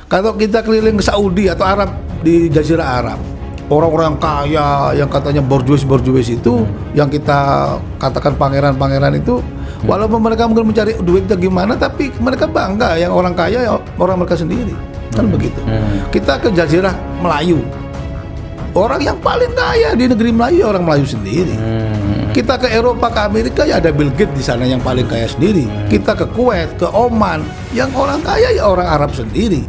Kalau kita keliling ke Saudi atau Arab, di Jazirah Arab, orang-orang kaya yang katanya borjuis itu, yang kita katakan pangeran-pangeran itu, walaupun mereka mungkin mencari duitnya gimana, tapi mereka bangga yang orang kaya ya orang mereka sendiri, kan begitu. Kita ke Jazirah Melayu, orang yang paling kaya di negeri Melayu ya orang Melayu sendiri. Kita ke Eropa, ke Amerika ya ada Bill Gates di sana yang paling kaya sendiri. Kita ke Kuwait, ke Oman, yang orang kaya ya orang Arab sendiri.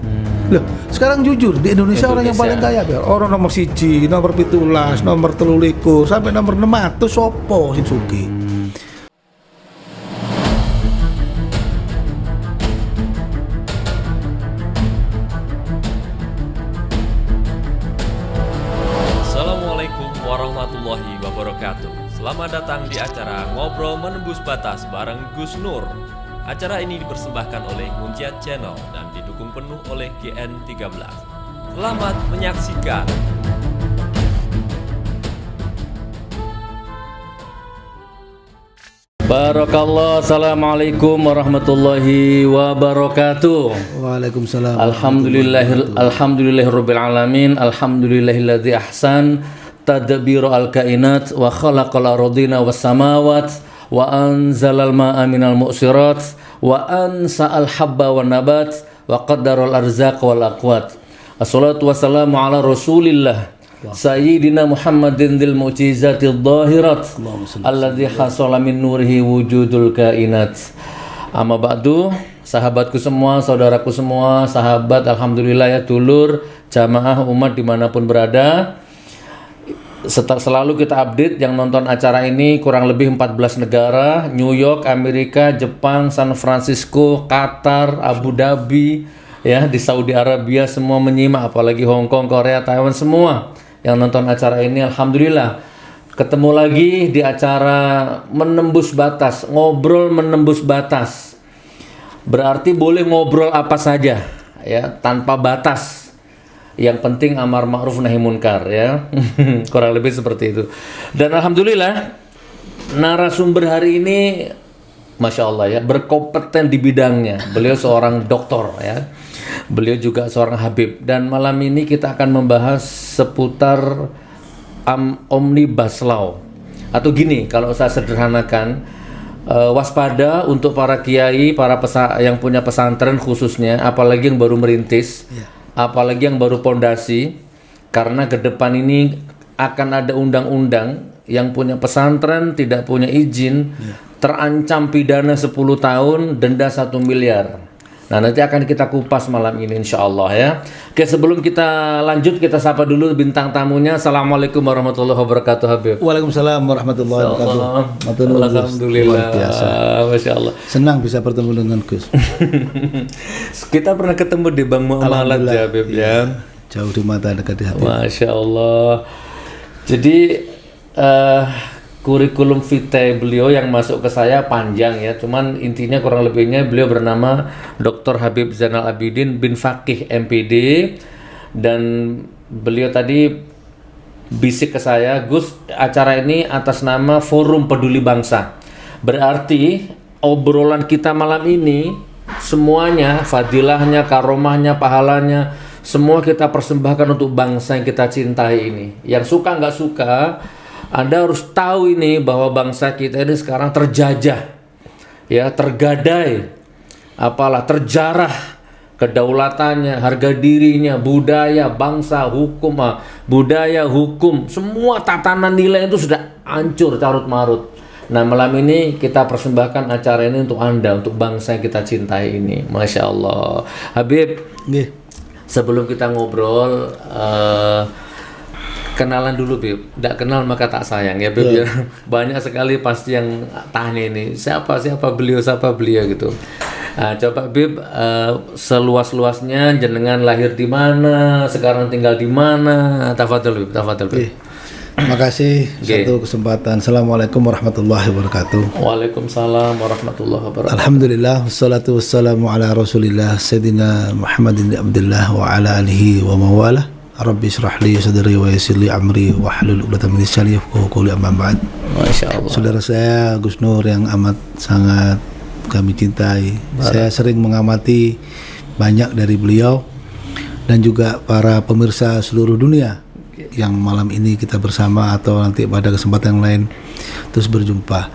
Loh, sekarang jujur di Indonesia orang yang paling kaya orang nomor 1, nomor 17, nomor 23 sampai nomor 600 sopo sing sugih. Assalamualaikum warahmatullahi wabarakatuh. Selamat datang di acara Ngobrol Menembus Batas bareng Gus Nur. Acara ini dipersembahkan oleh Munjiat Channel dan didukung penuh oleh GN13. Selamat menyaksikan. Barakallah, assalamualaikum warahmatullahi wabarakatuh. Waalaikumsalam. Alhamdulillahirabbil alamin. Alhamdulillahilladzi ahsan tadbiru al-kainat wa khalaqal ardina was samawat wa anzalal ma'a minal mu'sirat wa ansa'al habba wan nabat wa qaddaral arzaq wal aqwat. Assalatu wassalamu ala Rasulillah Sayyidina Muhammadin dzil mu'jizatil dhahirat alladzi hasala min nurihi wujudul kainat. Amma ba'du, sahabatku semua, saudaraku semua, sahabat alhamdulillah ya, dulur jamaah umat dimanapun berada. Selalu kita update yang nonton acara ini kurang lebih 14 negara, New York, Amerika, Jepang, San Francisco, Qatar, Abu Dhabi, ya di Saudi Arabia semua menyimak, apalagi Hong Kong, Korea, Taiwan, semua yang nonton acara ini alhamdulillah. Ketemu lagi di acara Menembus Batas, ngobrol menembus batas. Berarti boleh ngobrol apa saja ya, tanpa batas. Yang penting amar ma'ruf nahi munkar ya. Kurang lebih seperti itu. Dan alhamdulillah narasumber hari ini Masya Allah ya, berkompeten di bidangnya. Beliau seorang doktor ya. Beliau juga seorang habib. Dan malam ini kita akan membahas seputar omnibus law. Atau gini, kalau saya sederhanakan, waspada untuk para kiai, para yang punya pesantren khususnya, apalagi yang baru merintis, apalagi yang baru pondasi, karena ke depan ini akan ada undang-undang yang punya pesantren tidak punya izin, terancam pidana 10 tahun, denda 1 miliar. Nah, nanti akan kita kupas malam ini insyaallah ya. Oke, sebelum kita lanjut, kita sapa dulu bintang tamunya. Assalamualaikum warahmatullahi wabarakatuh, Habib. Waalaikumsalam warahmatullahi wabarakatuh. Alhamdulillah. Masya Allah. Senang bisa bertemu dengan Gus. Kita pernah ketemu di Bang Muamalat ya, Habib ya. Jauh di mata, dekat di hati. Masya Allah. Jadi kurikulum vitae beliau yang masuk ke saya panjang ya, cuman intinya kurang lebihnya beliau bernama Dr. Habib Zainal Abidin bin Faqih MPD, dan beliau tadi bisik ke saya, Gus, acara ini atas nama Forum Peduli Bangsa. Berarti obrolan kita malam ini semuanya, fadilahnya, karomahnya, pahalanya, semua kita persembahkan untuk bangsa yang kita cintai ini. Yang suka nggak suka, Anda harus tahu ini bahwa bangsa kita ini sekarang terjajah, ya, tergadai, apalah, terjarah kedaulatannya, harga dirinya, budaya, bangsa, hukum, budaya, hukum, semua tatanan nilai itu sudah hancur carut marut. Nah, malam ini kita persembahkan acara ini untuk Anda, untuk bangsa yang kita cintai ini. Masya Allah. Habib, sebelum kita ngobrol, kenalan dulu, Bib. Tidak kenal maka tak sayang ya, Bib. Ya. Banyak sekali pasti yang tanya ini, siapa beliau gitu. Nah, coba Bib, seluas-luasnya jenengan lahir di mana, sekarang tinggal di mana? Tafadhol, Bib. Terima kasih satu kesempatan. Assalamualaikum warahmatullahi wabarakatuh. Waalaikumsalam warahmatullahi wabarakatuh. Alhamdulillah, wassalatu wassalamu ala Rasulillah Sayyidina Muhammadin Abdullah wa ala alihi wa mawalah. Rabbi syrah li sadri wa yassir li amri wa hlul 'uqdatam min lisani yafqahu qawli, amma ba'd. Masyaallah. Saudara saya Gus Nur yang amat sangat kami cintai. Saya sering mengamati banyak dari beliau dan juga para pemirsa seluruh dunia yang malam ini kita bersama atau nanti pada kesempatan yang lain terus berjumpa.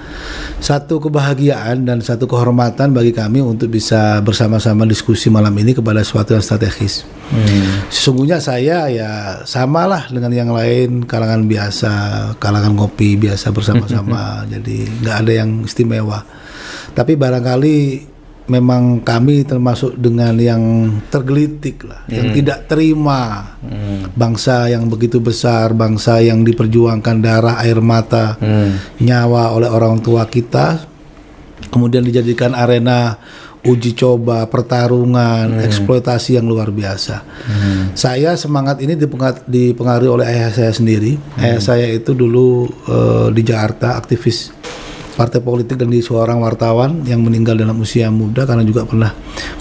Satu kebahagiaan dan satu kehormatan bagi kami untuk bisa bersama-sama diskusi malam ini kepada sesuatu yang strategis. Sesungguhnya saya ya samalah dengan yang lain, kalangan biasa, kalangan ngopi biasa bersama-sama. Jadi nggak ada yang istimewa. Tapi barangkali memang kami termasuk dengan yang tergelitik lah, yang tidak terima bangsa yang begitu besar, bangsa yang diperjuangkan darah, air mata, nyawa oleh orang tua kita, kemudian dijadikan arena uji coba, pertarungan, eksploitasi yang luar biasa. Saya semangat ini dipengaruhi oleh ayah saya sendiri. Ayah saya itu dulu di Jakarta aktivis partai politik dan seorang wartawan yang meninggal dalam usia muda karena juga pernah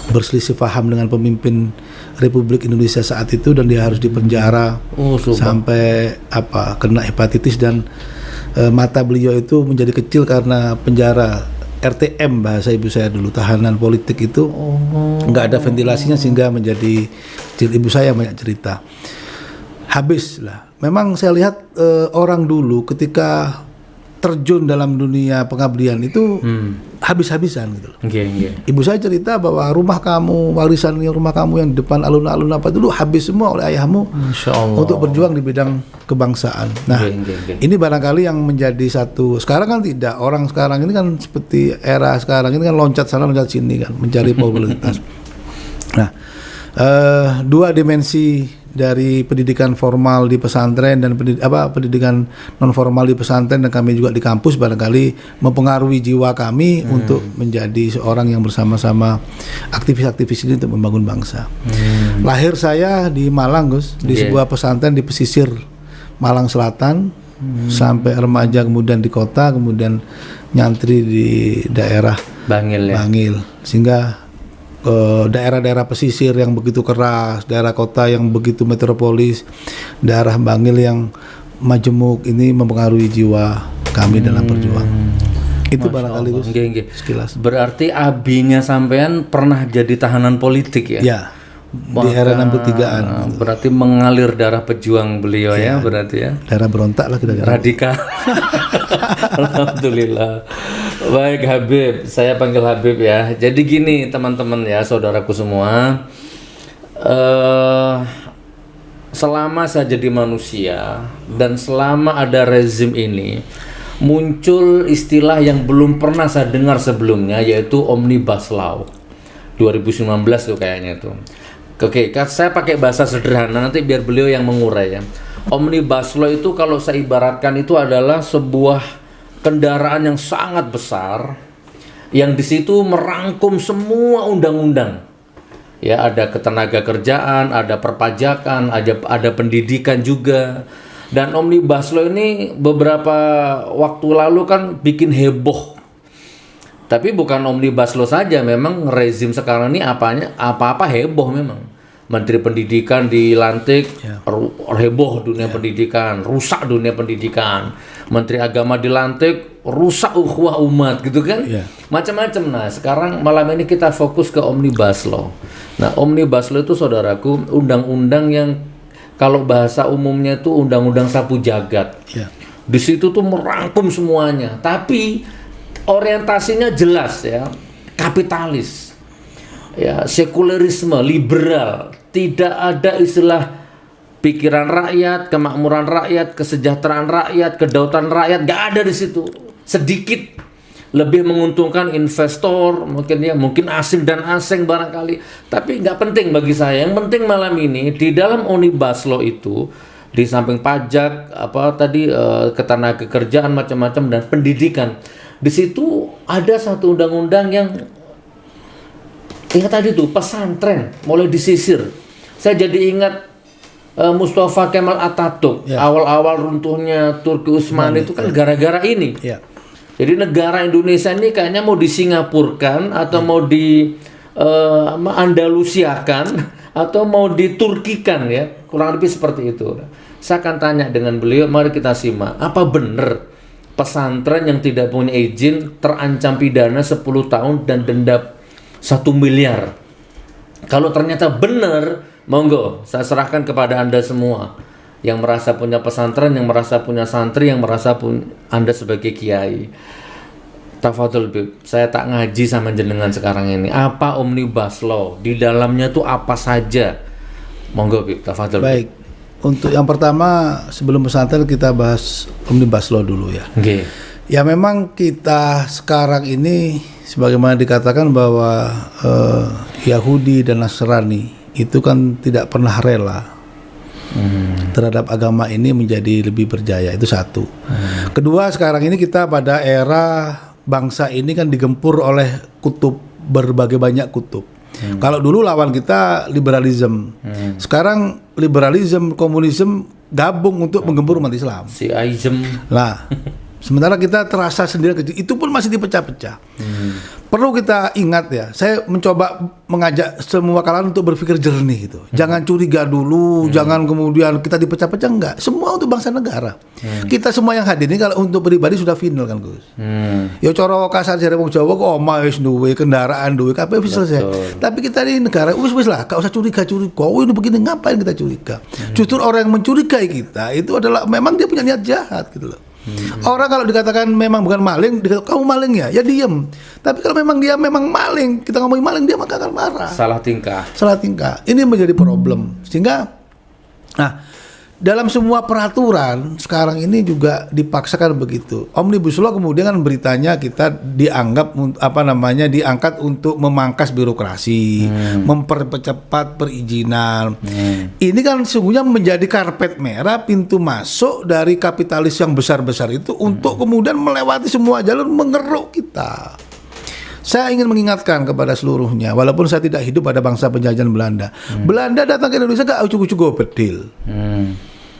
berselisih paham dengan pemimpin Republik Indonesia saat itu, dan dia harus dipenjara sampai kena hepatitis, dan mata beliau itu menjadi kecil karena penjara RTM, bahasa ibu saya dulu, tahanan politik itu nggak ada ventilasinya sehingga menjadi kecil. Ibu saya banyak cerita. Habis lah. Memang saya lihat orang dulu ketika terjun dalam dunia pengabdian itu habis-habisan gitu loh. Ibu saya cerita bahwa rumah kamu, warisan rumah kamu yang di depan alun-alun apa dulu habis semua oleh ayahmu untuk berjuang di bidang kebangsaan. Nah, ini barangkali yang menjadi satu. Sekarang kan tidak, orang sekarang ini kan seperti era sekarang ini kan loncat sana loncat sini kan, mencari popularitas. Nah, dua dimensi dari pendidikan formal di pesantren dan pendidikan non formal di pesantren dan kami juga di kampus barangkali mempengaruhi jiwa kami untuk menjadi seorang yang bersama-sama aktivis-aktivis ini untuk membangun bangsa. Lahir saya di Malang, Gus, di sebuah pesantren di pesisir Malang Selatan, sampai remaja kemudian di kota, kemudian nyantri di daerah Bangil, sehingga daerah-daerah pesisir yang begitu keras, daerah kota yang begitu metropolis, daerah Bangil yang majemuk, ini mempengaruhi jiwa kami dalam perjuangan. Itu barangkali Gus, sekilas. Berarti abinya sampean pernah jadi tahanan politik ya? Ya, di era 63-an. Berarti mengalir darah pejuang beliau ya berarti ya? Darah berontak lah kita. Radikal. Alhamdulillah. Baik Habib, saya panggil Habib ya. Jadi gini teman-teman ya, saudaraku semua, selama saya jadi manusia dan selama ada rezim ini, muncul istilah yang belum pernah saya dengar sebelumnya, yaitu Omnibus Law 2019 tuh kayaknya tuh. Oke, saya pakai bahasa sederhana nanti biar beliau yang mengurai ya. Omnibus Law itu kalau saya ibaratkan itu adalah sebuah kendaraan yang sangat besar yang di situ merangkum semua undang-undang. Ya, ada ketenaga kerjaan, ada perpajakan, ada pendidikan juga. Dan Omnibus Law ini beberapa waktu lalu kan bikin heboh. Tapi bukan Omnibus Law saja, memang rezim sekarang ini apa-apa heboh memang. Menteri Pendidikan dilantik, heboh dunia pendidikan, rusak dunia pendidikan. Menteri Agama dilantik, rusak ukhuwah umat, gitu kan? Macam-macam. Nah, sekarang malam ini kita fokus ke Omnibus Law. Nah, Omnibus Law itu saudaraku, undang-undang yang kalau bahasa umumnya itu undang-undang sapu jagat. Di situ tuh merangkum semuanya, tapi orientasinya jelas ya, kapitalis. Ya, sekulerisme, liberal, tidak ada istilah pikiran rakyat, kemakmuran rakyat, kesejahteraan rakyat, kedaulatan rakyat, nggak ada di situ. Sedikit lebih menguntungkan investor, mungkin asing dan asing barangkali, tapi nggak penting bagi saya. Yang penting malam ini di dalam Omnibus Law itu, di samping pajak, ketenaga kerjaan macam-macam dan pendidikan, di situ ada satu undang-undang yang ingat tadi tuh pesantren mulai disisir. Saya jadi ingat Mustafa Kemal Atatürk, awal-awal runtuhnya Turki Utsmani itu kan gara-gara ini. Jadi negara Indonesia ini kayaknya mau disingapurkan atau mau di Andalusiakan atau mau diturkikan ya, kurang lebih seperti itu. Saya akan tanya dengan beliau, mari kita simak, apa benar pesantren yang tidak punya izin terancam pidana 10 tahun dan denda 1 miliar. Kalau ternyata benar Monggo, saya serahkan kepada Anda semua yang merasa punya pesantren, yang merasa punya santri, yang merasa Anda sebagai kiai. Tafadhol Bib, saya tak ngaji sama jenengan sekarang ini. Apa Omnibus Law? Di dalamnya tuh apa saja? Monggo Bib, tafadhol. Baik. Untuk yang pertama, sebelum pesantren kita bahas Omnibus Law dulu ya. Oke. Ya memang kita sekarang ini sebagaimana dikatakan bahwa Yahudi dan Nasrani itu kan tidak pernah rela terhadap agama ini menjadi lebih berjaya, itu satu. Kedua, sekarang ini kita pada era bangsa ini kan digempur oleh kutub, berbagai banyak kutub. Kalau dulu lawan kita liberalisme, sekarang liberalisme, komunisme gabung untuk menggempur umat Islam. Si Aizem. Nah, sementara kita terasa sendiri kecil, itu pun masih dipecah-pecah. Perlu kita ingat ya, saya mencoba mengajak semua kalangan untuk berpikir jernih gitu. Jangan curiga dulu, jangan kemudian kita dipecah-pecah, enggak. Semua untuk bangsa negara. Kita semua yang hadir ini kalau untuk pribadi sudah final kan Gus. Ya coro kasar jare wong Jawa kok omah wis duwe kendaraan duwe kabeh wis selesai. Tapi kita di negara wis lah, gak usah curiga-curiga. Oh ini begini, ngapain kita curiga? Justru orang yang mencurigai kita itu adalah memang dia punya niat jahat gitu loh. Orang kalau dikatakan memang bukan maling, dikatakan kamu maling ya diem. Tapi kalau memang dia memang maling, kita ngomongin maling, dia maka akan marah. Salah tingkah. Ini menjadi problem. Sehingga, nah dalam semua peraturan sekarang ini juga dipaksakan begitu. Omnibus Law kemudian kan beritanya kita dianggap diangkat untuk memangkas birokrasi, mempercepat perizinan. Ini kan sesungguhnya menjadi karpet merah, pintu masuk dari kapitalis yang besar-besar itu untuk kemudian melewati semua jalur mengeruk kita. Saya ingin mengingatkan kepada seluruhnya, walaupun saya tidak hidup pada bangsa penjajahan Belanda. Belanda datang ke Indonesia gak ucuk-ucuk bedil.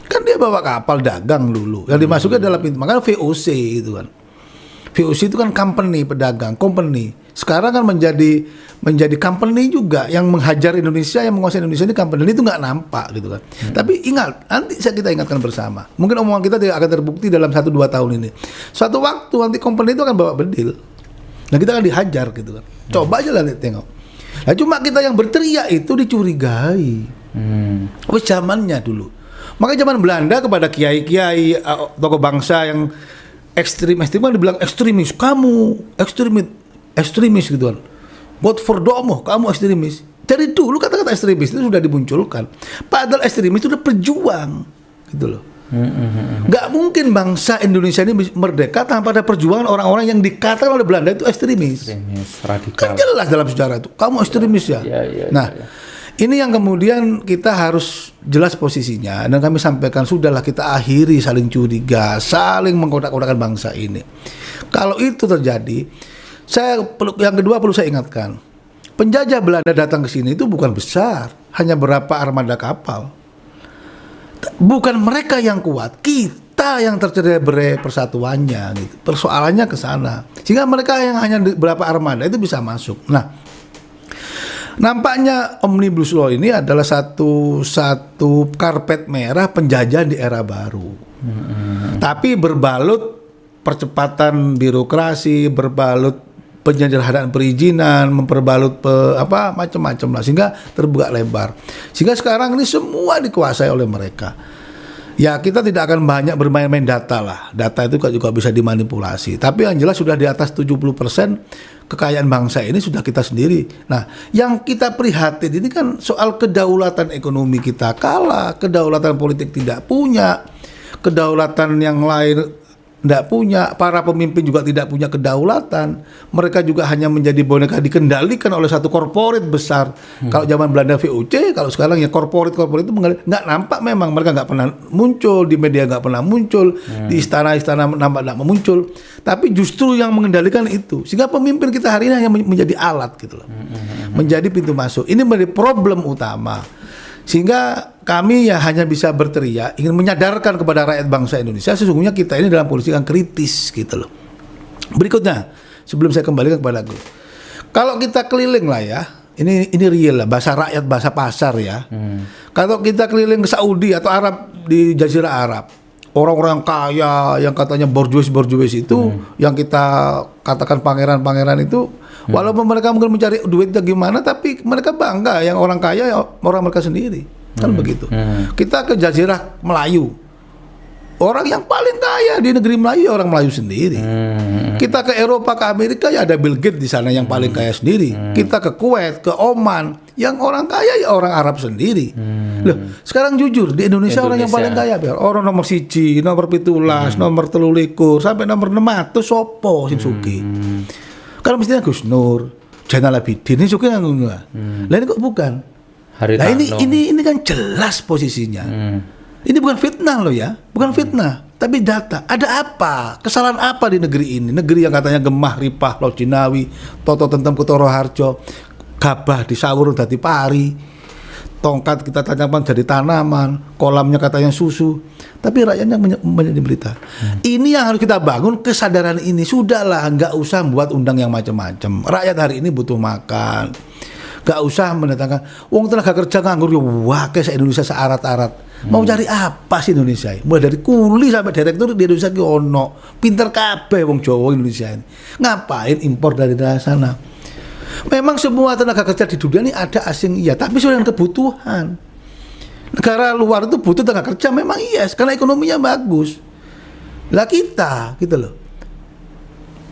Kan dia bawa kapal dagang dulu. Yang dimasukkan adalah pintu, makanya VOC itu kan. VOC itu kan company pedagang, company. Sekarang kan menjadi company juga yang menghajar Indonesia, yang menguasai Indonesia ini company itu nggak nampak gitu kan. Tapi ingat, nanti kita ingatkan bersama. Mungkin omongan kita tidak akan terbukti dalam 1-2 tahun ini. Suatu waktu nanti company itu akan bawa bedil. Nah kita akan dihajar gitu kan. Coba aja lah tengok. Nah cuma kita yang berteriak itu dicurigai. Wes zamannya dulu. Makanya zaman Belanda kepada kiai-kiai tokoh bangsa yang ekstrim kan dibilang ekstremis, kamu ekstremis gitu kan. Godverdomme, kamu ekstremis. Dari dulu kata-kata ekstremis itu sudah dimunculkan. Padahal ekstremis itu sudah berjuang gitu loh. Gak mungkin bangsa Indonesia ini merdeka tanpa ada perjuangan orang-orang yang dikatakan oleh Belanda itu ekstremis. Radikal. Kan jelas dalam sejarah itu, kamu ekstremis ya. Ini yang kemudian kita harus jelas posisinya, dan kami sampaikan sudahlah kita akhiri saling curiga, saling mengkotak-kotakan bangsa ini. Kalau itu terjadi, yang kedua perlu saya ingatkan, penjajah Belanda datang ke sini itu bukan besar, hanya berapa armada kapal. Bukan mereka yang kuat, kita yang tercerai-berai persatuannya gitu. Persoalannya ke sana. Sehingga mereka yang hanya berapa armada itu bisa masuk. Nah, nampaknya Omnibus Law ini adalah satu karpet merah penjajahan di era baru. Tapi berbalut percepatan birokrasi, berbalut penyederhanaan perizinan, memperbalut macam-macam lah, sehingga terbuka lebar. Sehingga sekarang ini semua dikuasai oleh mereka. Ya kita tidak akan banyak bermain-main data lah. Data itu juga bisa dimanipulasi. Tapi yang jelas sudah di atas 70% kekayaan bangsa ini sudah kita sendiri. Nah, yang kita prihatin ini kan soal kedaulatan ekonomi kita kalah, kedaulatan politik tidak punya, kedaulatan yang lain tidak punya, para pemimpin juga tidak punya kedaulatan. Mereka juga hanya menjadi boneka dikendalikan oleh satu korporat besar. Kalau zaman Belanda VOC, kalau sekarang ya korporat itu nggak nampak, memang mereka nggak pernah muncul di media, nggak pernah muncul di istana nampak nggak muncul. Tapi justru yang mengendalikan itu, sehingga pemimpin kita hari ini hanya menjadi alat gitu loh, menjadi pintu masuk. Ini menjadi problem utama. Sehingga kami ya hanya bisa berteriak, ingin menyadarkan kepada rakyat bangsa Indonesia, sesungguhnya kita ini dalam posisi yang kritis gitu loh. Berikutnya, sebelum saya kembalikan kepada Gus, kalau kita keliling lah ya, ini real lah, bahasa rakyat, bahasa pasar ya. Kalau kita keliling ke Saudi atau Arab, di Jazirah Arab, orang-orang kaya yang katanya borjuis itu, yang kita katakan pangeran-pangeran itu, walaupun mereka mungkin mencari duitnya gimana, tapi mereka bangga yang orang kaya ya orang mereka sendiri. Kan begitu. Kita ke Jazirah Melayu. Orang yang paling kaya di negeri Melayu ya orang Melayu sendiri. Kita ke Eropa, ke Amerika ya ada Bill Gates di sana yang paling kaya sendiri. Kita ke Kuwait, ke Oman, yang orang kaya ya orang Arab sendiri. Loh, sekarang jujur di Indonesia orang yang paling kaya orang nomor 1, nomor 17, nomor 23 sampai nomor 600 sopo sing sugih. Kalau mestinya Gus Nur, Zainal Abidin ini sugih ngono. Lah ini kok bukan? Nah ini kan jelas posisinya. Ini bukan fitnah loh ya, bukan fitnah, tapi data. Ada apa? Kesalahan apa di negeri ini? Negeri yang katanya gemah ripah Laut Jinawi, Toto Tentem Kutoro Harjo, gabah disawur dadi pari, tongkat kita tanyakan jadi tanaman, kolamnya katanya susu, tapi rakyatnya menjadi berita. Ini yang harus kita bangun, kesadaran ini. Sudahlah, nggak usah buat undang yang macam-macam. Rakyat hari ini butuh makan. Gak usah mendatangkan wong tenaga kerja nganggur ya wakil se-Indonesia searat-arat. Mau cari apa sih Indonesia? Mulai dari kuli sampai direktur di Indonesia ki ono. Pinter kabeh wong Jawa Indonesia ini. Ngapain impor dari sana? Memang semua tenaga kerja di dunia ini ada asing iya, tapi sesuai dengan kebutuhan. Negara luar itu butuh tenaga kerja memang iya, karena ekonominya bagus. Lah kita gitu loh.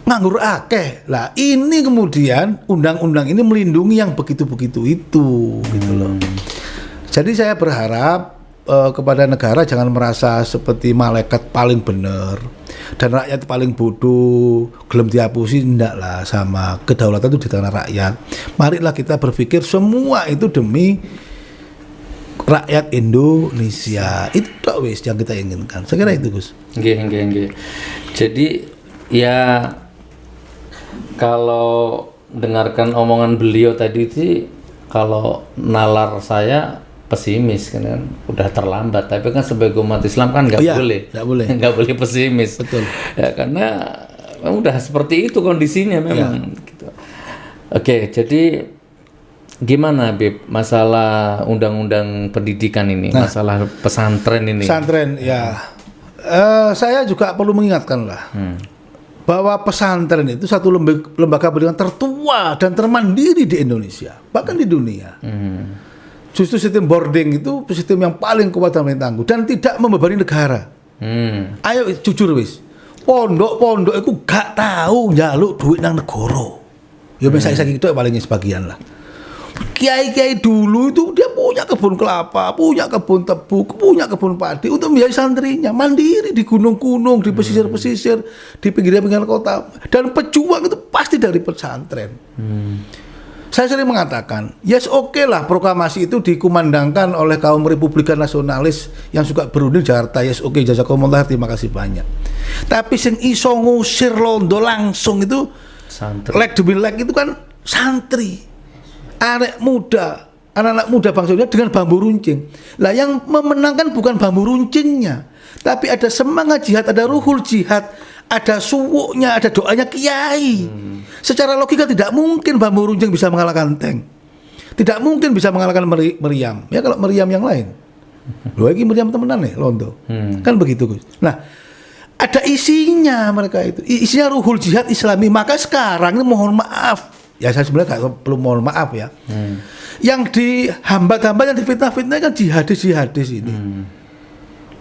Nganggur akeh. Lah ini kemudian undang-undang ini melindungi yang begitu-begitu itu gitu loh. Jadi saya berharap kepada negara jangan merasa seperti malaikat paling benar dan rakyat paling bodoh, gelem dihapusi, ndak lah, sama kedaulatan itu di tangan rakyat. Marilah kita berpikir semua itu demi rakyat Indonesia. Itu tok wis yang kita inginkan. Saya kira itu, Gus. Nggih. Jadi ya kalau dengarkan omongan beliau tadi sih, kalau nalar saya pesimis kan udah terlambat. Tapi kan sebagai umat Islam kan nggak boleh pesimis. Betul. Ya karena udah seperti itu kondisinya memang. Gitu. Oke, jadi gimana Bib masalah undang-undang pendidikan ini, masalah pesantren ini? Pesantren ya, saya juga perlu mengingatkan lah. Bahwa pesantren itu satu lembaga pendidikan tertua dan termandiri di Indonesia, bahkan di dunia. Justru sistem boarding itu sistem yang paling kuat dan paling tangguh dan tidak membebani negara. Ayo jujur wis, pondok-pondok itu gak tahu njaluk duit nang negara. Ya misalnya itu paling sebagian lah. Kiai-kiai dulu itu dia punya kebun kelapa, punya kebun tebu, punya kebun padi untuk membiayai santrinya, mandiri di gunung-gunung, di pesisir-pesisir, di pinggir-pinggir kota. Dan pejuang itu pasti dari pesantren. Saya sering mengatakan, yes oke lah proklamasi itu dikumandangkan oleh kaum Republikan Nasionalis yang suka berunding Jakarta, yes oke, jazakumullah, terima kasih banyak. Tapi sing iso ngusir Londo langsung itu santri. Leg demi leg itu kan santri. Anak anak muda bangsa Indonesia dengan bambu runcing. Lah yang memenangkan bukan bambu runcingnya, tapi ada semangat jihad, ada ruhul jihad, ada suwuknya, ada doanya kiai. Secara logika tidak mungkin bambu runcing bisa mengalahkan tank. Tidak mungkin bisa mengalahkan meriam. Ya kalau meriam yang lain. Loh ini meriam temenan nih Londo. Kan begitu Gus. Nah, ada isinya mereka itu. Isinya ruhul jihad Islami. Maka sekarang ini mohon maaf. Ya saya sebenarnya gak perlu mohon maaf ya. Yang dihambat-hambat, yang difitnah-fitnah kan jihadis ini.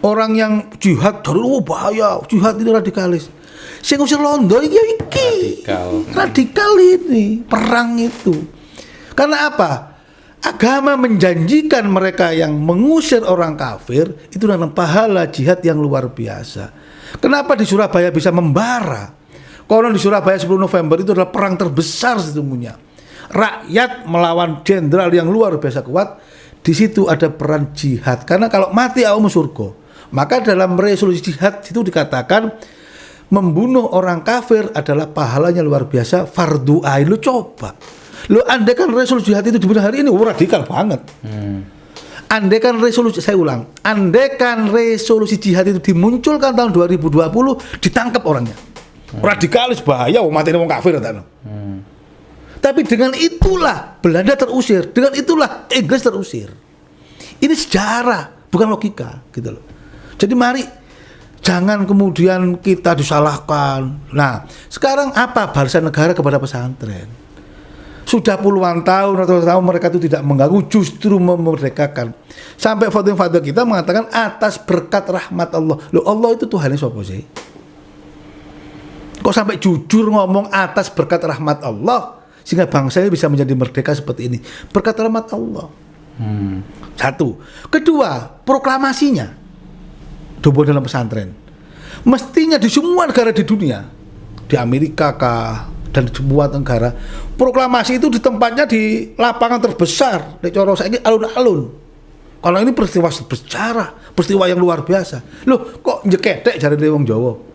Orang yang jihad dari bahaya, jihad ini radikalis. Sing ngusir Londo iki radikal ini, perang itu. Karena apa? Agama menjanjikan mereka yang mengusir orang kafir itu dengan pahala jihad yang luar biasa. Kenapa di Surabaya bisa membara? Konon di Surabaya 10 November itu adalah perang terbesar sesungguhnya. Rakyat melawan jenderal yang luar biasa kuat. Di situ ada peran jihad. Karena kalau mati aku surga. Maka dalam resolusi jihad itu dikatakan membunuh orang kafir adalah pahalanya luar biasa, fardu ain. Lu coba. Lu andaikan resolusi jihad itu dibunuh hari ini, radikal banget. Andaikan resolusi, saya ulang, andaikan resolusi jihad itu dimunculkan tahun 2020, ditangkap orangnya. Radikalis bahaya, mati wong kafir Tapi dengan itulah Belanda terusir, dengan itulah Inggris terusir. Ini sejarah, bukan logika, gitu loh. Jadi mari jangan kemudian kita disalahkan. Nah, sekarang apa balasan negara kepada pesantren? sudah puluhan tahun atau tahun mereka itu tidak mengganggu, justru memerdekakan. Sampai fatwa kita mengatakan atas berkat rahmat Allah. Loh, Allah itu Tuhannya siapa sih? Kok sampai jujur ngomong atas berkat rahmat Allah sehingga bangsa ini bisa menjadi merdeka seperti ini? Berkat rahmat Allah. Satu. Kedua, proklamasinya dibuat dalam pesantren. Mestinya di semua negara di dunia, di Amerika kah, dan di semua negara, proklamasi itu di tempatnya di lapangan terbesar di coro saiki alun-alun. Kalau ini peristiwa bersejarah, peristiwa yang luar biasa. Loh, kok njekedek jare wong Jawa?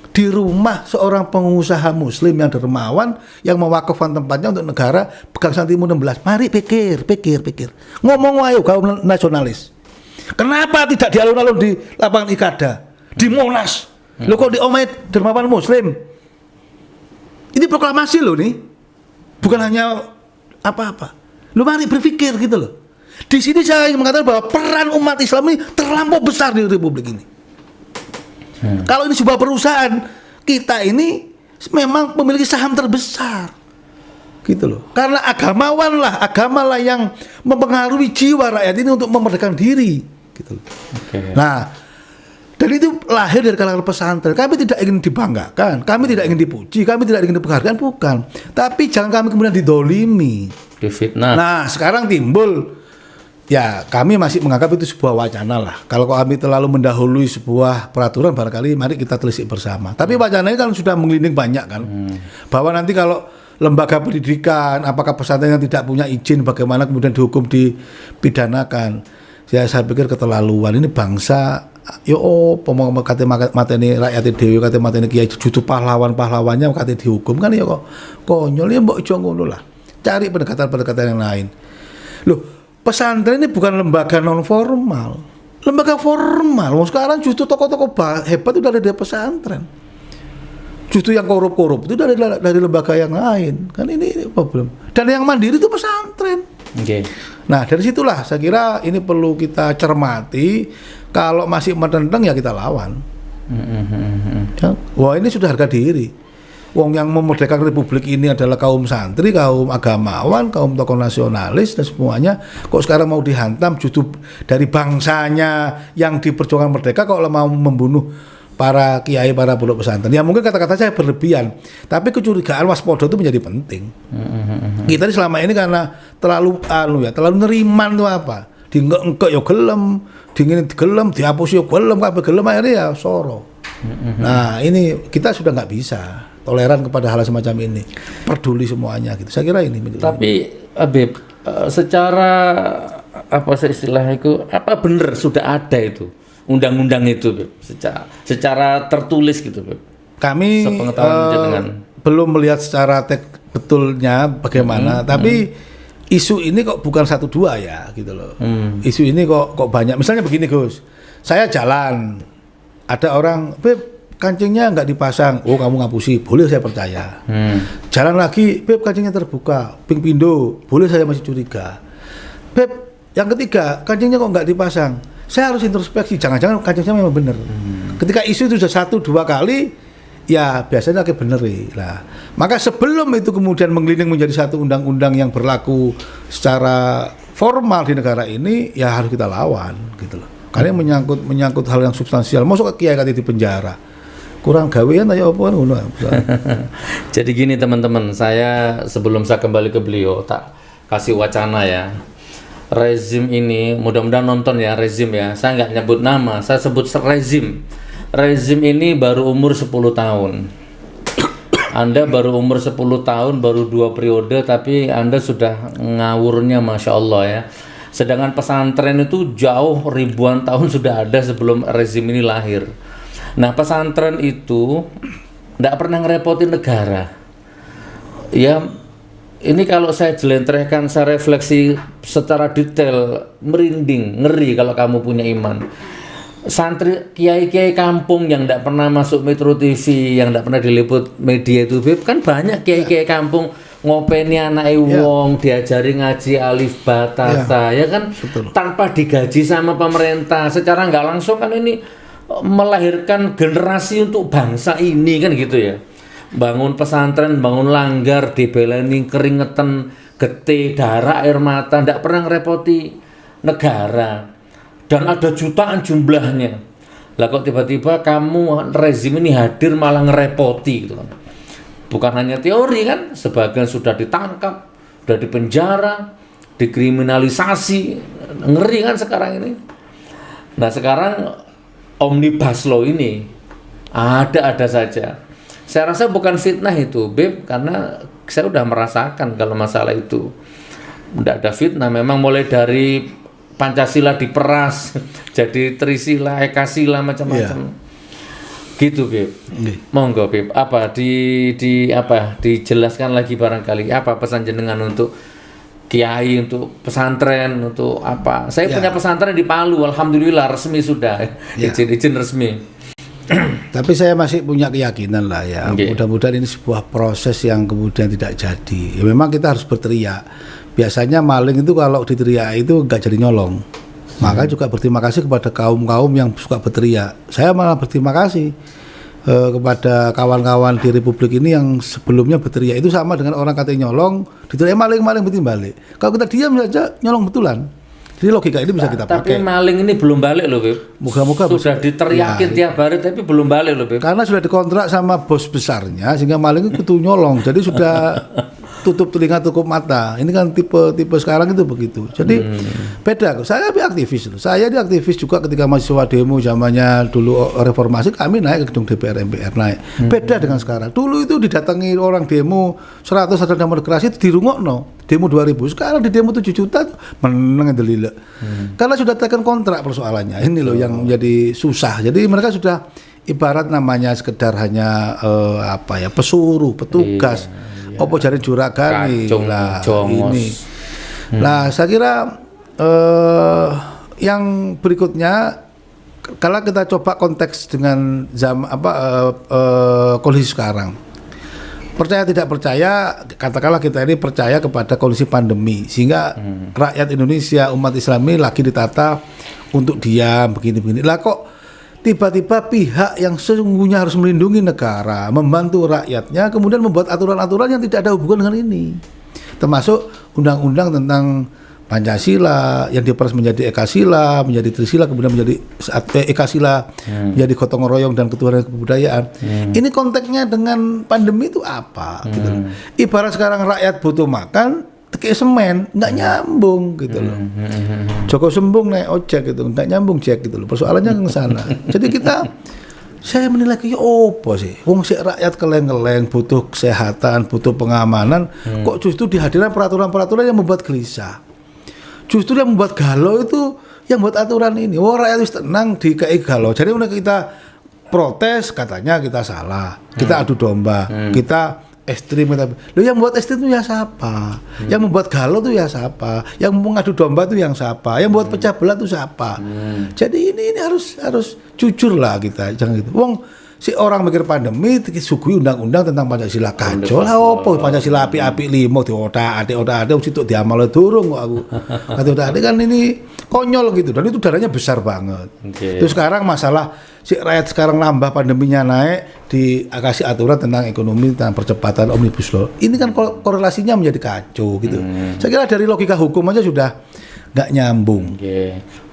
Di rumah seorang pengusaha muslim yang dermawan yang mewakafkan tempatnya untuk negara pegang santimu 16. Mari pikir. Ngomong ayo kaum nasionalis. Kenapa tidak di alun-alun di lapangan Ikada, di Monas? Loh kok di omai dermawan muslim? Ini proklamasi loh nih. Bukan hanya apa-apa. Lu mari berpikir gitu loh. Di sini saya ingin mengatakan bahwa peran umat Islam ini terlampau besar di Republik ini. Kalau ini sebuah perusahaan, kita ini memang memiliki saham terbesar, gitu loh. Karena agamalah yang mempengaruhi jiwa rakyat ini untuk memerdekakan diri, gitu loh. Nah, dan itu lahir dari kalangan pesantren. Kami tidak ingin dibanggakan, kami tidak ingin dipuji, kami tidak ingin dipenghargaan, bukan. Tapi jangan kami kemudian didolimi, difitnah. Nah, sekarang timbul. Ya, kami masih menganggap itu sebuah wacana lah. Kalau kami terlalu mendahului sebuah peraturan, barangkali mari kita telisik bersama. Tapi wacananya kan sudah mengelinding banyak kan. Bahwa nanti kalau lembaga pendidikan, apakah pesantren yang tidak punya izin, bagaimana kemudian dihukum dipidanakan. Ya, saya pikir keterlaluan. Ini bangsa, pomong kate mateni rakyat dewe, kate mateni kiai jutu pahlawannya kate dihukum kan ya kok konyol ya mbok ijo ngono lah. Cari pendekatan-pendekatan yang lain. Loh, pesantren ini bukan lembaga non formal, lembaga formal. Sekarang justru tokoh-tokoh hebat itu dari pesantren. Justru yang korup-korup itu dari lembaga yang lain. Kan ini problem. Dan yang mandiri itu pesantren. Nah, dari situlah saya kira ini perlu kita cermati. Kalau masih menentang ya kita lawan. Wah, ini sudah harga diri. Wong yang memerdekakan Republik ini adalah kaum santri, kaum agamawan, kaum tokoh nasionalis dan semuanya. Kok sekarang mau dihantam justru dari bangsanya yang diperjuangkan merdeka kok mau membunuh para kiai, para pondok pesantren. Ya mungkin kata-kata saya berlebihan, tapi kecurigaan waspada itu menjadi penting. Kita ini selama ini karena terlalu neriman tuh apa? Diengke yo gelem, dingin gelem, dihapus yo gelem, kabeh gelem akhirnya ya soro. Nah, ini kita sudah nggak bisa toleran kepada hal semacam ini, peduli semuanya gitu. Saya kira ini. Tapi Habib, secara apa istilahnya itu, apa benar sudah ada itu undang-undang itu, Beb? Secara tertulis gitu, Beb? Kami belum melihat secara betulnya bagaimana, tapi isu ini kok bukan 1-2 ya, gitu loh. Isu ini kok banyak. Misalnya begini, Gus, saya jalan, ada orang, Beb, kancingnya nggak dipasang, oh kamu ngapusi, boleh saya percaya. Jalan lagi, Beb, kancingnya terbuka, ping pindo, boleh saya masih curiga. Beb, yang ketiga, kancingnya kok nggak dipasang, saya harus introspeksi, jangan-jangan kancingnya memang benar. Ketika isu itu sudah 1-2 kali, ya biasanya akan benar. Nah, maka sebelum itu kemudian menggelinding menjadi satu undang-undang yang berlaku secara formal di negara ini, ya harus kita lawan, gitu loh. Karena menyangkut hal yang substansial. Masuk ke kiai di penjara, kurang gawean aja apa ngono. Jadi gini teman-teman, saya sebelum saya kembali ke beliau tak kasih wacana ya. Rezim ini mudah-mudahan nonton ya, rezim ya. Saya nggak nyebut nama, saya sebut rezim. Rezim ini baru umur 10 tahun. Anda baru umur 10 tahun, baru 2 periode, tapi Anda sudah ngawurnya Masya Allah ya. Sedangkan pesantren itu jauh ribuan tahun sudah ada sebelum rezim ini lahir. Nah, pesantren itu tidak pernah ngerepotin negara. Ya, ini kalau saya jelentrehkan, saya refleksi secara detail, merinding, ngeri kalau kamu punya iman. Santri, kiai-kiai kampung yang tidak pernah masuk Metro TV, yang tidak pernah diliput media itu, Beb, kan banyak kiai-kiai kampung ngopeni anak wong, diajari ngaji alif batasa, ya kan, betul. Tanpa digaji sama pemerintah, secara nggak langsung kan ini melahirkan generasi untuk bangsa ini kan gitu ya. bangun pesantren, bangun langgar, dibelani keringetan, getih, darah, air mata, ndak pernah ngerepoti negara. Dan ada jutaan jumlahnya. Lah kok tiba-tiba kamu rezim ini hadir malah ngerepoti gitu kan. Bukan hanya teori kan, sebagian sudah ditangkap, sudah dipenjara, dikriminalisasi, ngeri kan sekarang ini. Nah sekarang Omnibus Law ini ada saja. Saya rasa bukan fitnah itu, Beb, karena saya udah merasakan kalau masalah itu. Tidak ada fitnah, memang mulai dari Pancasila diperas, jadi Trisila, Ekasila macam-macam. Gitu, Beb. Monggo, Beb. Apa dijelaskan lagi barangkali apa pesan jenengan untuk kiai, untuk pesantren, untuk apa? Saya punya pesantren di Palu, alhamdulillah resmi sudah. Izin resmi. Tapi saya masih punya keyakinan lah ya. Mudah-mudahan ini sebuah proses yang kemudian tidak jadi. Ya, memang kita harus berteriak. Biasanya maling itu kalau diteriak itu nggak jadi nyolong. Maka juga berterima kasih kepada kaum-kaum yang suka berteriak. Saya malah berterima kasih kepada kawan-kawan di Republik ini yang sebelumnya berteriak. Itu sama dengan orang katanya nyolong, diteriak maling betul balik. Kalau kita diam saja nyolong betulan. Jadi logika ini bisa kita pakai. Tapi maling ini belum balik loh, Beb. Moga-moga sudah diteriakin tiap hari tapi belum balik loh, Beb. Karena sudah dikontrak sama bos besarnya sehingga maling itu kudu nyolong. Jadi sudah tutup telinga, tutup mata. Ini kan tipe sekarang itu begitu. Jadi beda. Saya aktivis loh. Saya di aktivis juga ketika mahasiswa demo zamannya dulu reformasi, kami naik ke gedung DPR MPR naik. Beda dengan sekarang. Dulu itu didatangi orang demo 100 ada demokrasi itu dirungokno. Demo 2000, sekarang di demo 7 juta meneng delile. Karena sudah tekan kontrak persoalannya. Ini loh yang menjadi susah. Jadi mereka sudah ibarat namanya sekedar hanya pesuruh, petugas. Opo jari juragani lah ini. Nah, saya kira yang berikutnya kalau kita coba konteks dengan kondisi sekarang. Percaya tidak percaya, katakanlah kita ini percaya kepada kondisi pandemi sehingga rakyat Indonesia, umat Islam ini lagi ditata untuk diam begini-begini. Lah kok tiba-tiba pihak yang sesungguhnya harus melindungi negara, membantu rakyatnya, kemudian membuat aturan-aturan yang tidak ada hubungan dengan ini. Termasuk undang-undang tentang Pancasila yang diperas menjadi Ekasila, menjadi Trisila, kemudian menjadi Ekasila, menjadi gotong royong dan ketuhanan kebudayaan. Ini konteksnya dengan pandemi itu apa? Gitu loh. Ibarat sekarang rakyat butuh makan, teki semen, nggak nyambung gitu loh. Joko Sembung naik ojek gitu, nggak nyambung Jack gitu loh. Persoalannya ke sana. Jadi saya menilai kayak opo sih. Wong sik rakyat keleng-keleng, butuh kesehatan, butuh pengamanan, kok justru dihadirkan peraturan-peraturan yang membuat gelisah. Justru yang membuat galau itu yang buat aturan ini. Rakyat itu tenang di galau. Jadi kita protes katanya kita salah, kita adu domba, kita ekstrim. Loh yang membuat ekstrim itu ya siapa? Yang membuat galau itu ya siapa? Yang mengadu domba itu yang siapa? Yang membuat pecah belah itu siapa? Jadi ini harus jujur lah kita, jangan gitu. Wong si orang mikir pandemi sugui undang-undang tentang Pancasila kacau lah opo Pancasila api-api limo diotak-atik situ diamal durung kok aku. Otak-atik kan ini konyol gitu dan itu darahnya besar banget. Terus sekarang masalah si rakyat sekarang nambah pandeminya naik dikasih aturan tentang ekonomi tentang percepatan Omnibus Law. Ini kan korelasinya menjadi kacau gitu. Saya kira dari logika hukum aja sudah nggak nyambung.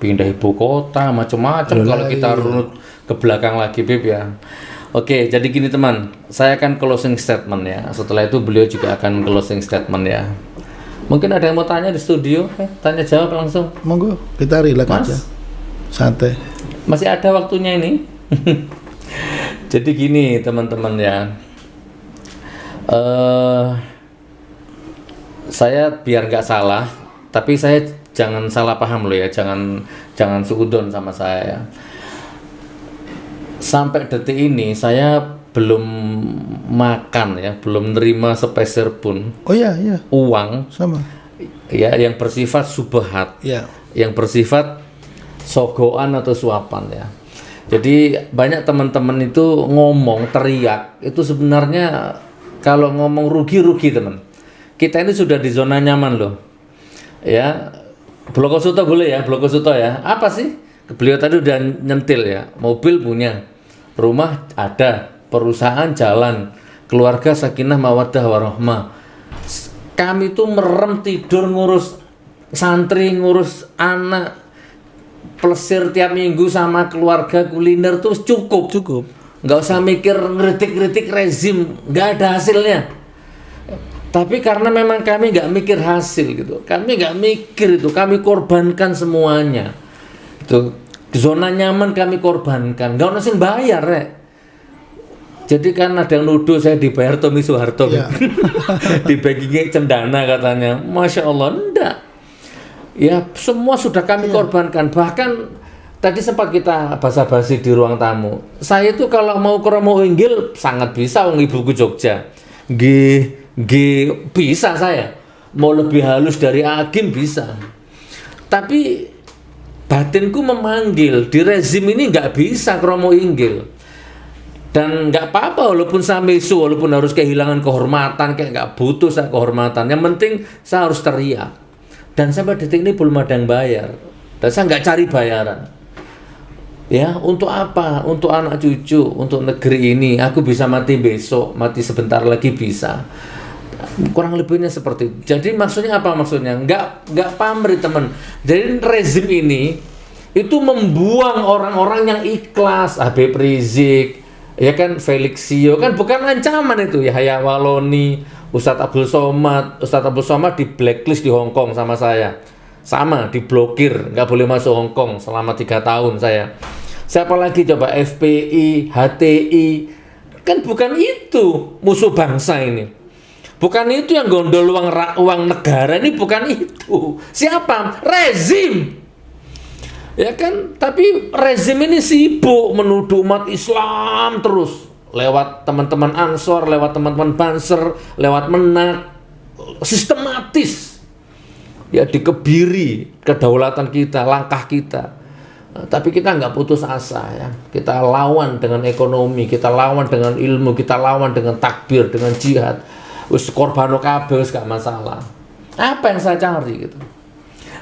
Pindah ibu kota macam-macam kalau kita runut ke belakang lagi, Beb ya. Oke, jadi gini teman, saya akan closing statement ya. Setelah itu beliau juga akan closing statement ya. Mungkin ada yang mau tanya di studio, tanya jawab langsung. Monggo, kita relax aja, santai. Masih ada waktunya ini. Jadi gini teman-teman ya. Saya biar nggak salah, tapi saya jangan salah paham loh ya, jangan suudon sama saya ya. Sampai detik ini saya belum makan ya, belum nerima sepeser pun. Oh iya. Uang sama. Ya, yang bersifat subhat. Iya. Yang bersifat sogoan atau suapan ya. Jadi banyak teman-teman itu ngomong teriak itu sebenarnya kalau ngomong rugi teman. Kita ini sudah di zona nyaman loh. Ya. Blokosuto boleh ya, Blokosuto ya. Apa sih? Beliau tadi udah nyentil ya. Mobil punya. Rumah ada, perusahaan jalan, keluarga sakinah mawaddah warahmah. Kami tuh merem tidur ngurus santri, ngurus anak, plesir tiap minggu sama keluarga, kuliner tuh cukup. Nggak usah mikir ngeritik-ngeritik rezim, nggak ada hasilnya. Tapi karena memang kami nggak mikir hasil gitu, kami nggak mikir itu, kami korbankan semuanya. Itu zona nyaman kami korbankan, nggak usah bayar ya. Jadi kan ada yang nuduh saya dibayar Tommy Soeharto, dibagi cendana katanya. Masya Allah, enggak. Ya semua sudah kami korbankan. Bahkan tadi sempat kita basa-basi di ruang tamu. Saya itu kalau mau ke Romo Inggil sangat bisa, wong ibuku Jogja. Bisa saya. Mau lebih halus dari Agim bisa. Tapi batinku memanggil, di rezim ini nggak bisa ke Romo Inggil. Dan nggak apa-apa walaupun saya mesu, walaupun harus kehilangan kehormatan, kayak nggak butuh saya kehormatan. Yang penting saya harus teriak. Dan sampai detik ini belum ada yang bayar. Dan saya nggak cari bayaran. Ya, untuk apa? Untuk anak cucu, untuk negeri ini. Aku bisa mati besok, mati sebentar lagi bisa. Kurang lebihnya seperti itu. Jadi maksudnya apa maksudnya? Nggak pamrih teman. Jadi rezim ini itu membuang orang-orang yang ikhlas. Habib Rizik, ya kan, Felixio, kan bukan ancaman itu. Yahya Waloni, Ustadz Abdul Somad di blacklist di Hong Kong sama saya. Sama, diblokir, nggak boleh masuk Hong Kong selama 3 tahun saya. Siapa lagi coba? FPI, HTI, kan bukan itu musuh bangsa ini. Bukan itu yang gondol uang negara, ini bukan itu. Siapa? Rezim. Ya kan, tapi rezim ini sibuk menuduh umat Islam terus lewat teman-teman Ansor, lewat teman-teman Banser, lewat Menak, sistematis ya dikebiri kedaulatan kita, langkah kita. Tapi kita nggak putus asa ya. Kita lawan dengan ekonomi, kita lawan dengan ilmu, kita lawan dengan takbir, dengan jihad. Wis korbano kabeh wis gak masalah. Apa yang saya cari gitu.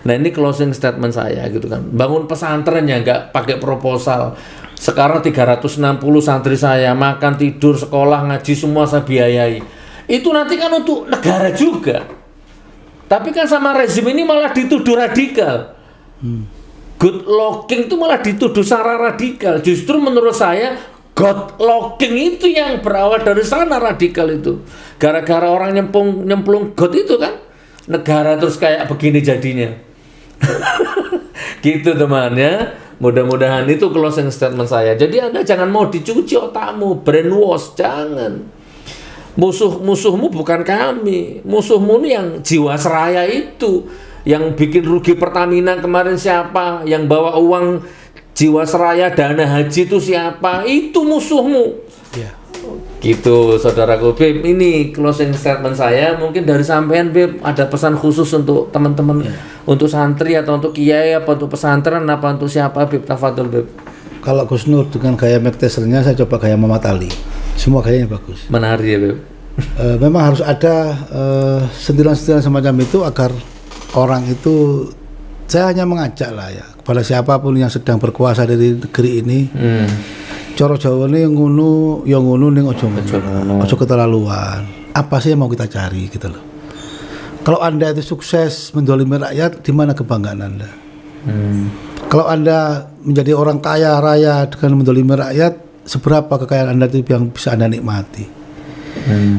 Nah ini closing statement saya gitu kan. Bangun pesantren ya nggak pakai proposal. Sekarang 360 santri saya makan, tidur, sekolah, ngaji semua saya biayai. Itu nanti kan untuk negara juga. Tapi kan sama rezim ini malah dituduh radikal. Good looking itu malah dituduh secara radikal. Justru menurut saya God looking itu yang berawal dari sana radikal itu. Gara-gara orang nyemplung God itu kan negara terus kayak begini jadinya. Gitu teman ya. Mudah-mudahan itu closing statement saya. Jadi Anda jangan mau dicuci otakmu, brainwash, jangan. Musuhmu bukan kami. Musuhmu ini yang Jiwasraya itu, yang bikin rugi Pertamina kemarin siapa, yang bawa uang Jiwasraya dana haji itu siapa, itu musuhmu. Ya. Gitu saudaraku Beb, ini closing statement saya. Mungkin dari sampean Beb ada pesan khusus untuk teman-teman, untuk santri atau untuk kiai, apa untuk pesantren, apa untuk siapa Beb? Tafadhol Beb. Kalau Gus Nur dengan gaya McTasernya, saya coba gaya Muhammad Ali. Semua gayanya bagus. Menarik ya Beb. Memang harus ada sentilan-sentilan semacam itu agar orang itu, saya hanya mengajak lah ya kepada siapapun yang sedang berkuasa dari negeri ini. Coro Jawane yang ngono ning ojo keterlaluan. Apa sih yang mau kita cari gitu loh. Kalau Anda itu sukses mendolimi rakyat, di mana kebanggaan Anda? Kalau Anda menjadi orang kaya raya dengan mendolimi rakyat, seberapa kekayaan Anda itu yang bisa Anda nikmati?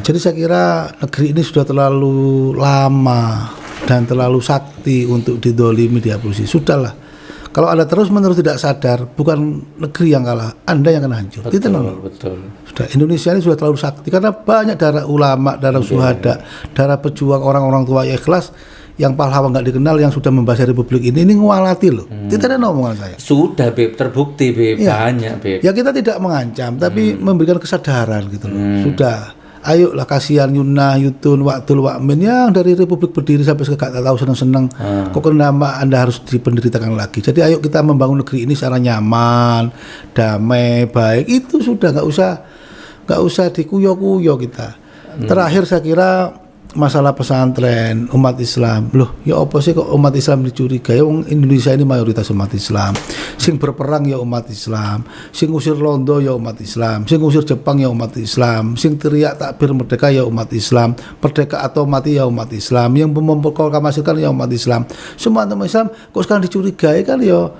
Jadi saya kira negeri ini sudah terlalu lama dan terlalu sakti untuk didolimi, diabusi. Sudahlah. Kalau Anda terus-menerus tidak sadar, bukan negeri yang kalah, Anda yang akan hancur. Betul. Sudah, Indonesia ini sudah terlalu sakti karena banyak darah ulama, darah syuhada, darah pejuang orang-orang tua yang ikhlas, yang pahlawan nggak dikenal, yang sudah membahas republik ini ngewalati loh. Tidak ada omongan saya. Sudah Beb, terbukti Beb, banyak Beb. Ya kita tidak mengancam, tapi memberikan kesadaran gitu loh. Sudah. Ayolah kasihan Yunah, Yutun, Waktul, Wakmin yang dari Republik berdiri sampai sekarang gak tahu seneng-seneng. Kok kenapa Anda harus dipenderitakan lagi? Jadi ayo kita membangun negeri ini secara nyaman, damai, baik. Itu sudah nggak usah dikuyo-kuyo kita. Terakhir saya kira masalah pesantren umat Islam. Loh, ya apa sih kok umat Islam dicurigai? Wong Indonesia ini mayoritas umat Islam. Sing berperang ya umat Islam, sing ngusir Londo ya umat Islam, sing ngusir Jepang ya umat Islam, sing teriak takbir merdeka ya umat Islam, merdeka atau mati ya umat Islam, yang memproklamasikan ya umat Islam. Semua umat Islam kok sekarang dicurigai kan ya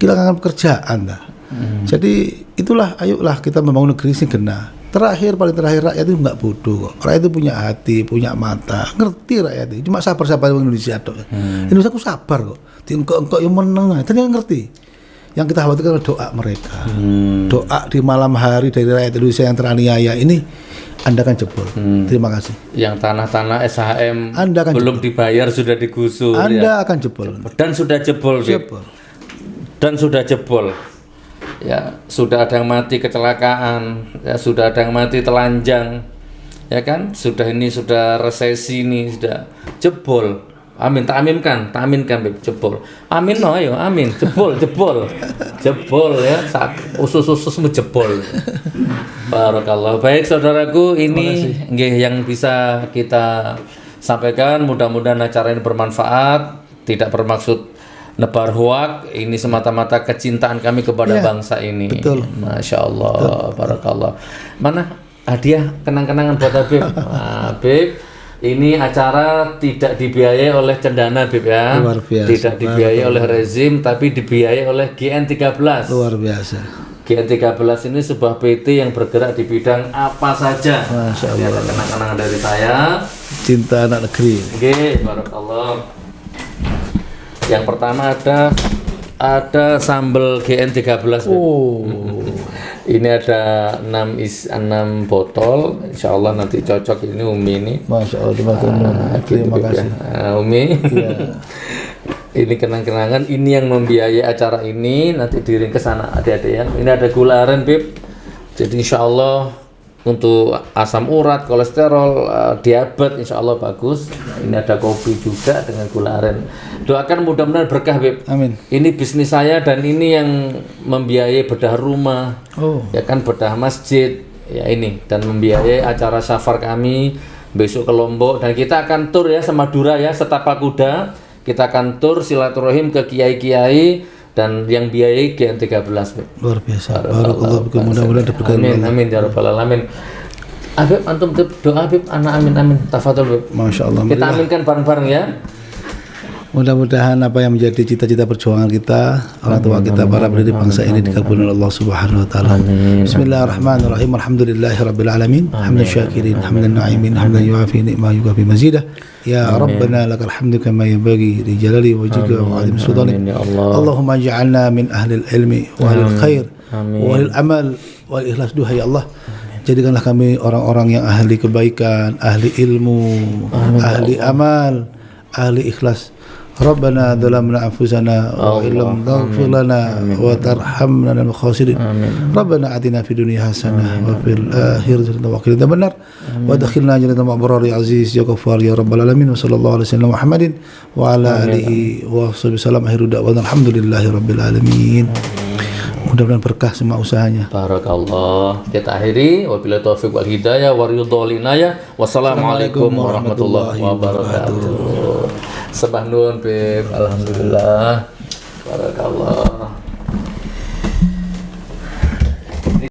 kehilangan pekerjaan dah. Jadi itulah, ayolah kita membangun negeri sing genah. Paling terakhir rakyat itu nggak bodoh kok. Rakyat itu punya hati, punya mata, ngerti rakyat itu. Cuma sabar Indonesia tuh. Indonesia aku sabar kok. Engkau yang menang, ternyata ngerti. Yang kita khawatirkan adalah doa mereka. Doa di malam hari dari rakyat Indonesia yang teraniaya ini, Anda akan jebol. Terima kasih. Yang tanah-tanah SHM Anda akan belum jebol. dibayar sudah digusur. Anda akan jebol. Dan sudah jebol, Bib. Dan sudah jebol. Ya, sudah ada yang mati kecelakaan, ya sudah ada yang mati telanjang, ya kan? Sudah resesi ini sudah jebol. Amin, tak aminkan, Beb, jebol. Amin, no, ayo, amin, jebol, ya, usus-ususmu jebol. Barakallah. Baik, saudaraku, ini nggih yang bisa kita sampaikan. Mudah-mudahan acara ini bermanfaat, tidak bermaksud nebar hoak, ini semata-mata kecintaan kami kepada bangsa ini. Betul. Masya Allah, barakallah. Mana hadiah kenang-kenangan buat Habib? Habib, ini acara tidak dibiayai oleh Cendana, Habib ya. Luar biasa. Tidak dibiayai oleh rezim, tapi dibiayai oleh GN13. Luar biasa. GN13 ini sebuah PT yang bergerak di bidang apa saja. Masya Ini Allah. ada kenang-kenangan dari saya. Cinta anak negeri. Oke, barakallah. Yang pertama ada sambal GN13. Oh. Ini ada 6 botol. Insya Allah nanti cocok ini Umi ini. Masya Allah, terima kasih. Umi. Ini kenang-kenangan. Ini yang membiayai acara ini. Nanti diring ke sana adik-adik ya. Ini ada gula aren, Bib. Jadi insya Allah untuk asam urat, kolesterol, diabetes, insya Allah bagus. Ini ada kopi juga dengan gula aren. Doakan mudah-mudahan berkah, Beb. Amin. Ini bisnis saya dan ini yang membiayai bedah rumah, ya kan, bedah masjid, ya ini, dan membiayai acara safar kami besok ke Lombok, dan kita akan tur ya sama Madura ya, Setapak Kuda. Kita akan tur silaturahim ke kiai-kiai. Dan yang biayai GN13, Beb. Luar biasa. Barakallahu fikum. Mudah-mudahan diberkahi Amin, Allah. amin ya rabbal alamin. Habib, antum doa Habib, anak amin. Tafadhol, Beb. Masya Allah. Kita aminkan bareng-bareng ya. Mudah-mudahan apa yang menjadi cita-cita perjuangan kita, orang tua kita, para pendiri bangsa ini dikabulkan oleh Allah Subhanahu wa taala. Bismillahirrahmanirrahim. Alhamdulillahirabbil alamin. Hamdan syakirin, hamdan na'imin, hamdan yuafi ni'ma yukafi mazidah. Ya Rabbana lakal hamdu kama yanbaghi li jalali wajhika wa 'azimi sultanik. Ya Allah. Allahumma ij'alna min ahli ilmi wa ahli khair wa ahli amal wa ikhlas. Duha ya Allah. Jadikanlah kami orang-orang yang ahli kebaikan, ahli ilmu, ahli amal, ahli ikhlas. Rabbana dhalamna anfusana wa illam taghfir lana wa tarhamna lanakunanna minal khasirin. Rabbana atina fid dunya hasanah wa fil akhirati hasanah wa qina adzabannar wa adkhilna jannatal abrar ya aziz ya ghaffar ya rabbal alamin. Wa sallallahu alaihi wasallam Muhammadin wa ala alihi wa sahbihi wasallam. Akhiru da'wana alhamdulillahi rabbil alamin. Mudah-mudahan berkah semua usahanya. Barakallah. Kita akhiri wabillahi taufiq wal hidayah wa ridho wal inayah. Wassalamualaikum warahmatullahi wabarakatuh. Sembah nuwun, Beb. Alhamdulillah. Barakallah.